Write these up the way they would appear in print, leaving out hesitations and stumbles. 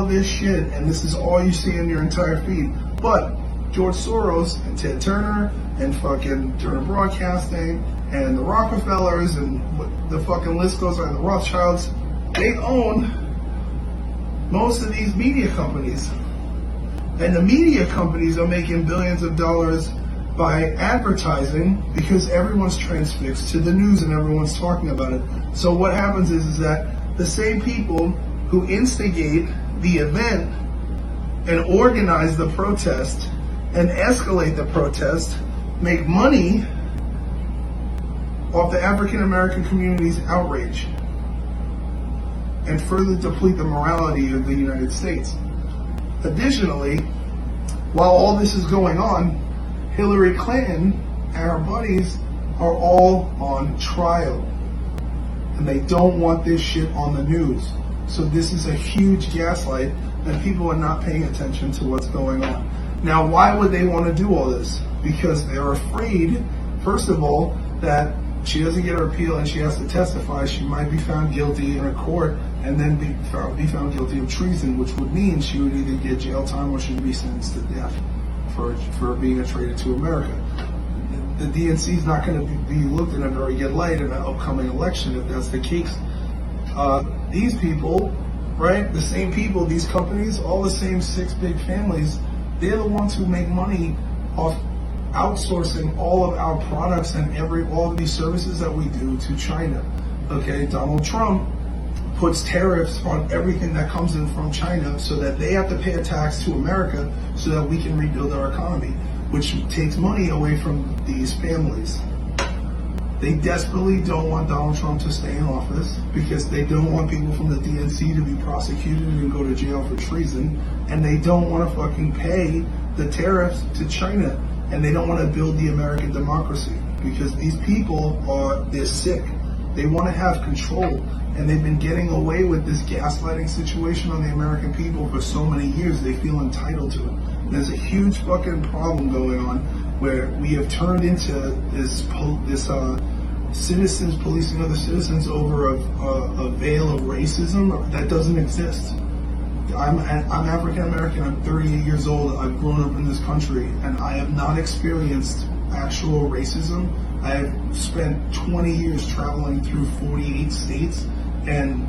of this shit, and this is all you see in your entire feed. But George Soros and Ted Turner and fucking Turner Broadcasting and the Rockefellers and the fucking list goes on, the Rothschilds, they own most of these media companies. And the media companies are making billions of dollars by advertising because everyone's transfixed to the news and everyone's talking about it. So what happens is that the same people who instigate the event and organize the protest and escalate the protest make money off the African American community's outrage and further deplete the morality of the United States. Additionally, while all this is going on, Hillary Clinton and her buddies are all on trial. And they don't want this shit on the news. So this is a huge gaslight, and people are not paying attention to what's going on. Now, why would they want to do all this? Because they're afraid, first of all, that she doesn't get her appeal and she has to testify. She might be found guilty in a court and then be found guilty of treason, which would mean she would either get jail time or she'd be sentenced to death for being a traitor to America. The DNC is not going to be looked in a very good light in an upcoming election if that's the case. These people, right, the same people, these companies, all the same 6 big families, they're the ones who make money off outsourcing all of our products and all of these services that we do to China. Okay, Donald Trump puts tariffs on everything that comes in from China so that they have to pay a tax to America so that we can rebuild our economy, which takes money away from these families. They desperately don't want Donald Trump to stay in office because they don't want people from the DNC to be prosecuted and go to jail for treason, and they don't want to fucking pay the tariffs to China, and they don't want to build the American democracy because these people they're sick. They want to have control, and they've been getting away with this gaslighting situation on the American people for so many years. They feel entitled to it. And there's a huge fucking problem going on where we have turned into this citizens policing other citizens over a veil of racism that doesn't exist. I'm African American. I'm 38 years old. I've grown up in this country, and I have not experienced actual racism. I have spent 20 years traveling through 48 states and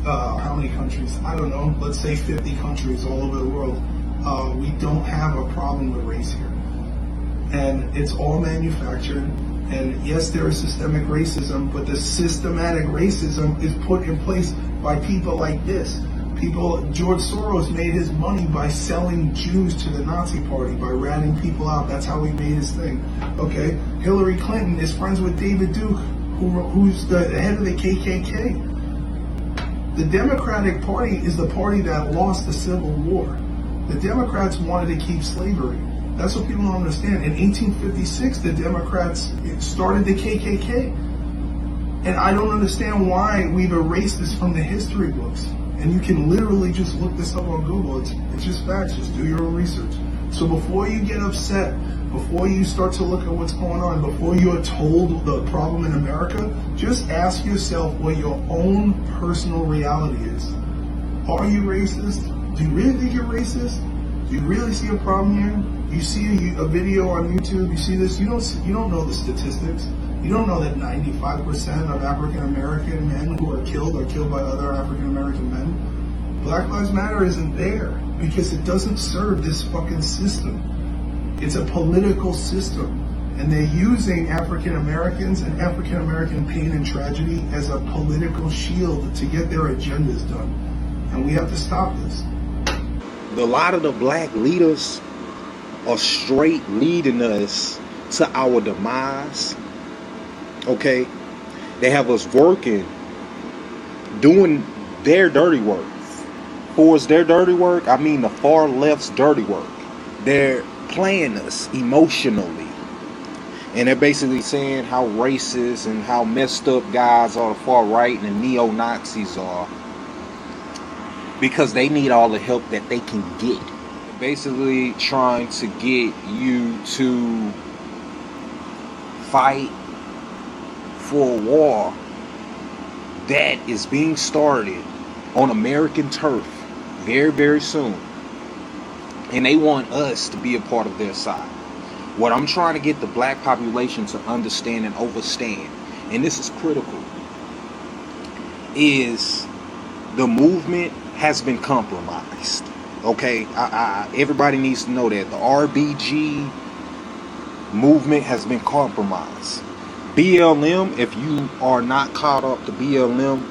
how many countries? I don't know. Let's say 50 countries all over the world. We don't have a problem with race here, and it's all manufactured. And yes, there is systemic racism, but the systematic racism is put in place by people like this. George Soros made his money by selling Jews to the Nazi Party, by ratting people out. That's how he made his thing. Okay? Hillary Clinton is friends with David Duke, who's the head of the KKK. The Democratic Party is the party that lost the Civil War. The Democrats wanted to keep slavery. That's what people don't understand. In 1856, the Democrats started the KKK. And I don't understand why we've erased this from the history books. And you can literally just look this up on Google. It's just facts. Just do your own research. So before you get upset, before you start to look at what's going on, before you are told the problem in America, just ask yourself what your own personal reality is. Are you racist? Do you really think you're racist? Do you really see a problem here? You see a video on YouTube, you see this, you don't know the statistics. You don't know that 95% of African American men who are killed by other African American men. Black Lives Matter isn't there because it doesn't serve this fucking system. It's a political system. And they're using African Americans and African American pain and tragedy as a political shield to get their agendas done. And we have to stop this. A lot of the black leaders are straight leading us to our demise. Okay? They have us working, doing their dirty work. For it's their dirty work, I mean the far left's dirty work. They're playing us emotionally. And they're basically saying how racist and how messed up guys are the far right and the neo-Nazis are, because they need all the help that they can get. Basically trying to get you to fight for a war that is being started on American turf very, very soon. And they want us to be a part of their side. What I'm trying to get the black population to understand and understand, and this is critical, is the movement has been compromised. Okay, everybody needs to know that the RBG movement has been compromised. BLM, if you are not caught up to BLM,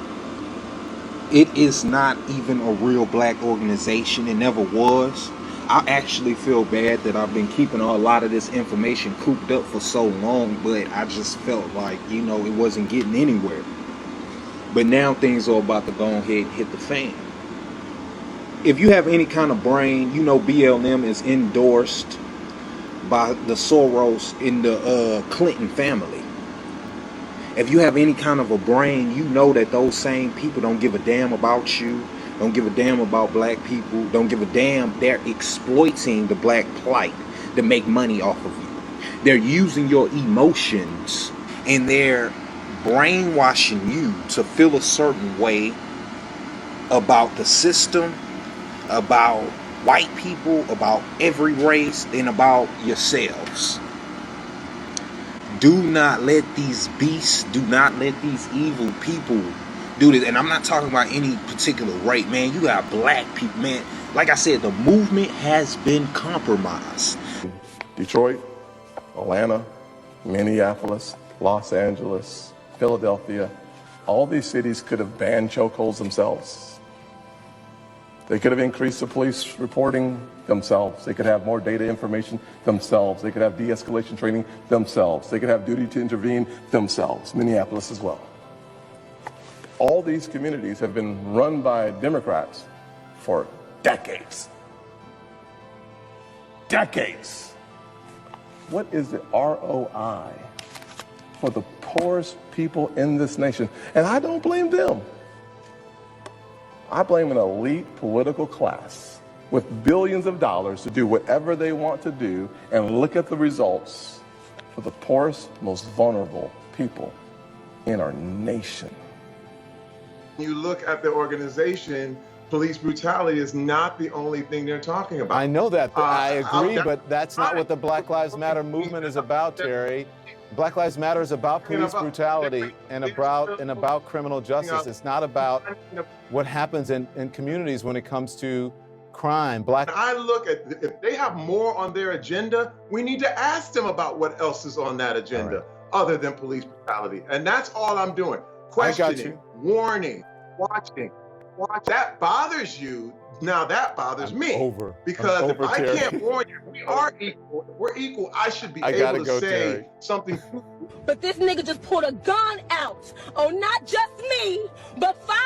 it is not even a real black organization. It never was. I actually feel bad that I've been keeping a lot of this information cooped up for so long, but I just felt like, it wasn't getting anywhere. But now things are about to go ahead and hit the fan. If you have any kind of brain, BLM is endorsed by the Soros in the Clinton family. If you have any kind of a brain, you know that those same people don't give a damn about you, don't give a damn about black people, don't give a damn. They're exploiting the black plight to make money off of you. They're using your emotions and they're brainwashing you to feel a certain way about the system, about white people, about every race, and about yourselves. Do not let these beasts, do not let these evil people do this. And I'm not talking about any particular race, man. You got black people, man. Like I said, the movement has been compromised. Detroit, Atlanta, Minneapolis, Los Angeles, Philadelphia, all these cities could have banned chokeholds themselves. They could have increased the police reporting themselves. They could have more data information themselves. They could have de-escalation training themselves. They could have duty to intervene themselves. Minneapolis as well. All these communities have been run by Democrats for decades. Decades. What is the ROI for the poorest people in this nation? And I don't blame them. I blame an elite political class with billions of dollars to do whatever they want to do and look at the results for the poorest, most vulnerable people in our nation. You look at the organization, police brutality is not the only thing they're talking about. I know that. I agree, but that's not what the Black Lives Matter movement is about, Terry. Black Lives Matter is about police brutality and about criminal justice. It's not about what happens in communities when it comes to crime. I look at, if they have more on their agenda, we need to ask them about what else is on that agenda other than police brutality. And that's all I'm doing. Questioning, warning, watching. That bothers you. Now that bothers me. Because if I can't warn you, we are equal. If we're equal, I should be able to say something. But this nigga just pulled a gun out on not just me, but 5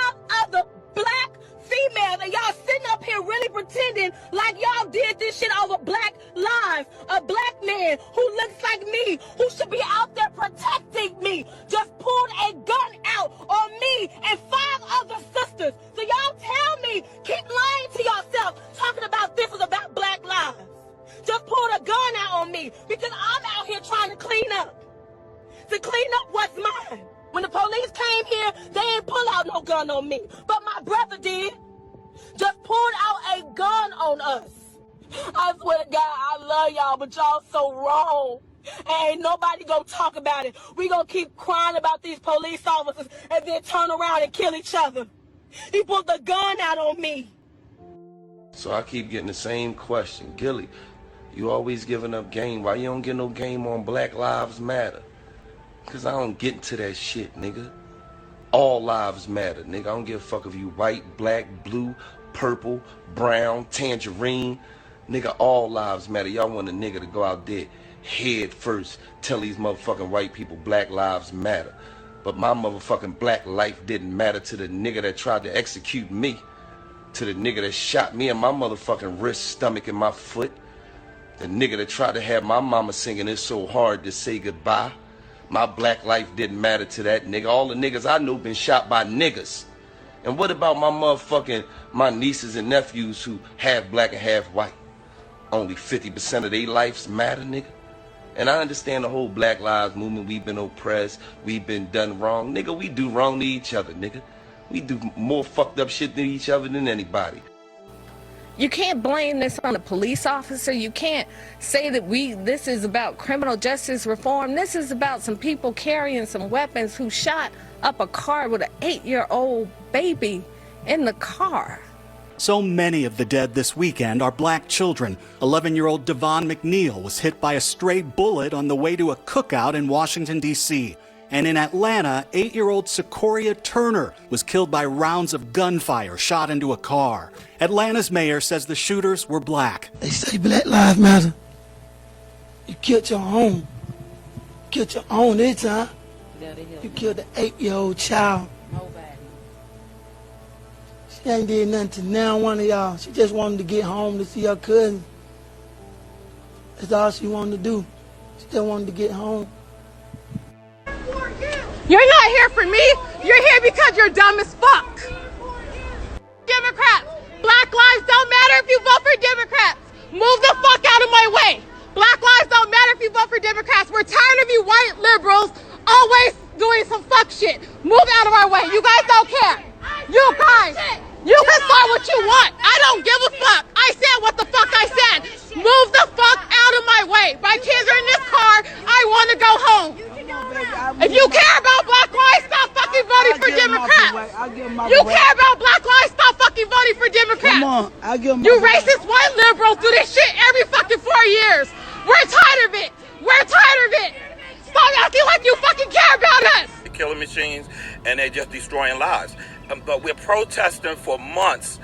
other black females, and y'all sitting up here really pretending like y'all did this shit over black lives. A black man who looks like me, who should be out there protecting me, just pulled a gun out on me and 5 other sisters. So y'all tell me, keep lying to yourself, talking about this is about black lives. Just pulled a gun out on me because I'm out here trying to clean up what's mine. When the police came here, they ain't pull out no gun on me. But my brother did. Just pulled out a gun on us. I swear to God, I love y'all, but y'all so wrong. And ain't nobody gonna talk about it. We gonna keep crying about these police officers and then turn around and kill each other. He pulled the gun out on me. So I keep getting the same question. Gilly, you always giving up game. Why you don't get no game on Black Lives Matter? Because I don't get into that shit, nigga. All lives matter, nigga. I don't give a fuck if you white, black, blue, purple, brown, tangerine. Nigga, all lives matter. Y'all want a nigga to go out there head first, tell these motherfucking white people Black Lives Matter. But my motherfucking black life didn't matter to the nigga that tried to execute me, to the nigga that shot me in my motherfucking wrist, stomach, and my foot, the nigga that tried to have my mama singing It's So Hard to Say Goodbye. My black life didn't matter to that nigga. All the niggas I know been shot by niggas. And what about my nieces and nephews who half black and half white? Only 50% of their lives matter, nigga. And I understand the whole Black Lives Movement. We've been oppressed. We've been done wrong. Nigga, we do wrong to each other, nigga. We do more fucked up shit to each other than anybody. You can't blame this on a police officer. You can't say that this is about criminal justice reform. This is about some people carrying some weapons who shot up a car with an 8-year-old baby in the car. So many of the dead this weekend are black children. 11-year-old Devon McNeil was hit by a stray bullet on the way to a cookout in Washington, D.C. And in Atlanta, 8-year-old Secoria Turner was killed by rounds of gunfire shot into a car. Atlanta's mayor says the shooters were black. They say Black Lives Matter. You killed your own. Killed your own this time. You killed an 8-year-old child. She ain't did nothing to now one of y'all. She just wanted to get home to see her cousin. That's all she wanted to do. She just wanted to get home. You're not here for me. You're here because you're dumb as fuck. Democrats, Black lives don't matter if you vote for Democrats. Move the fuck out of my way. Black lives don't matter if you vote for Democrats. We're tired of you white liberals always doing some fuck shit. Move out of our way. You guys don't care. You guys, you can start what you want. I don't give a fuck. I said what the fuck I said. Move the fuck out of my way. My kids are in this car. I want to go home. If you care about Black lives, stop fucking voting for Democrats. You care about Black lives, stop fucking voting for Democrats. Come on, I'll give You racist white liberals do this shit every fucking 4 years. We're tired of it. We're tired of it. Stop acting like you fucking care about us. Killing machines, and they're just destroying lives. But we're protesting for months,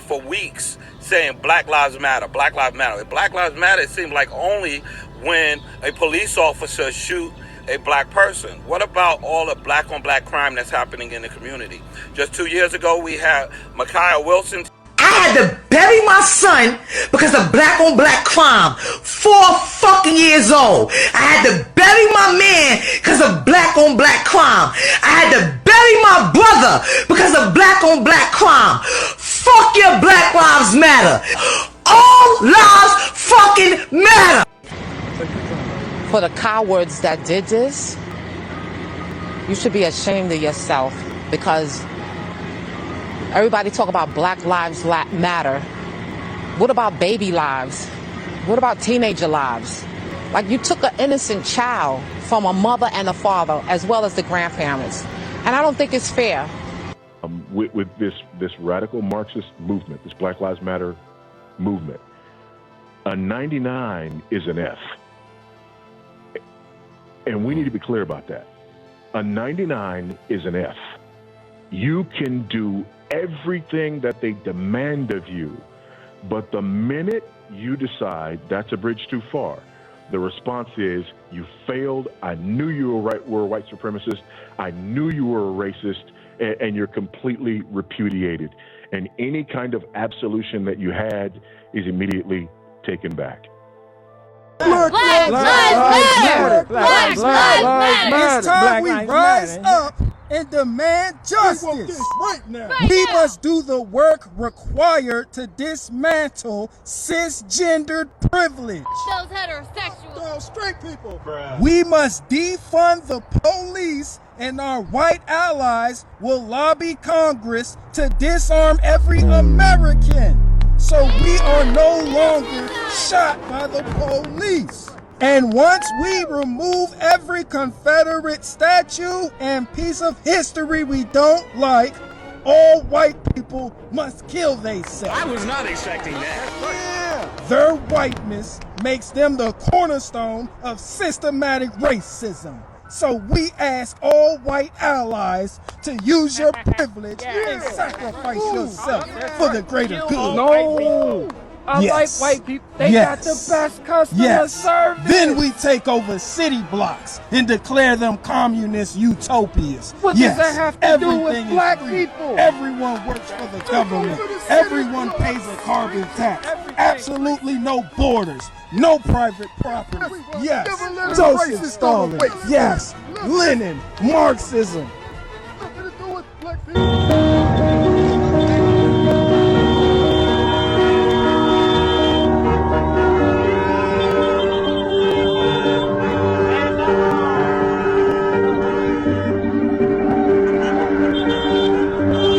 for weeks, saying Black Lives Matter, Black Lives Matter. If Black Lives Matter, it seems like only when a police officer shoot a black person. What about all the black on black crime that's happening in the community? Just 2 years ago, we had Ma'Khia Wilson. I had to bury my son because of black on black crime. 4 fucking years old. I had to bury my man because of black on black crime. I had to bury my brother because of black on black crime. Fuck your Black Lives Matter. All lives fucking matter. For the cowards that did this, you should be ashamed of yourself, because everybody talk about Black Lives Matter. What about baby lives? What about teenager lives? Like, you took an innocent child from a mother and a father, as well as the grandparents. And I don't think it's fair. With this radical Marxist movement, this Black Lives Matter movement, a 99 is an F. And we need to be clear about that. A 99 is an F. You can do everything that they demand of you, but the minute you decide that's a bridge too far, the response is, you failed. I knew you were a white supremacist. I knew you were a racist, and you're completely repudiated. And any kind of absolution that you had is immediately taken back. Black Lives Matter! Black Lives Matter! It's time we rise up and demand justice. Right now. We must do the work required to dismantle cisgendered privilege. Those heterosexuals. Those straight people. We must defund the police, and our white allies will lobby Congress to disarm every American, so we are no longer shot by the police. And once we remove every Confederate statue and piece of history we don't like, all white people must kill themselves. I was not expecting that. Yeah. Their whiteness makes them the cornerstone of systematic racism. So we ask all white allies to use your privilege and sacrifice yourself for the greater good. No. Like white people, they got the best customer service. Then we take over city blocks and declare them communist utopias. What does that have to do with black people? Everyone works for the government. Everyone pays a carbon tax. Absolutely no borders. No private property. Yes. Joseph Stalin. Yes. Lenin. Marxism. Nothing to do with black people.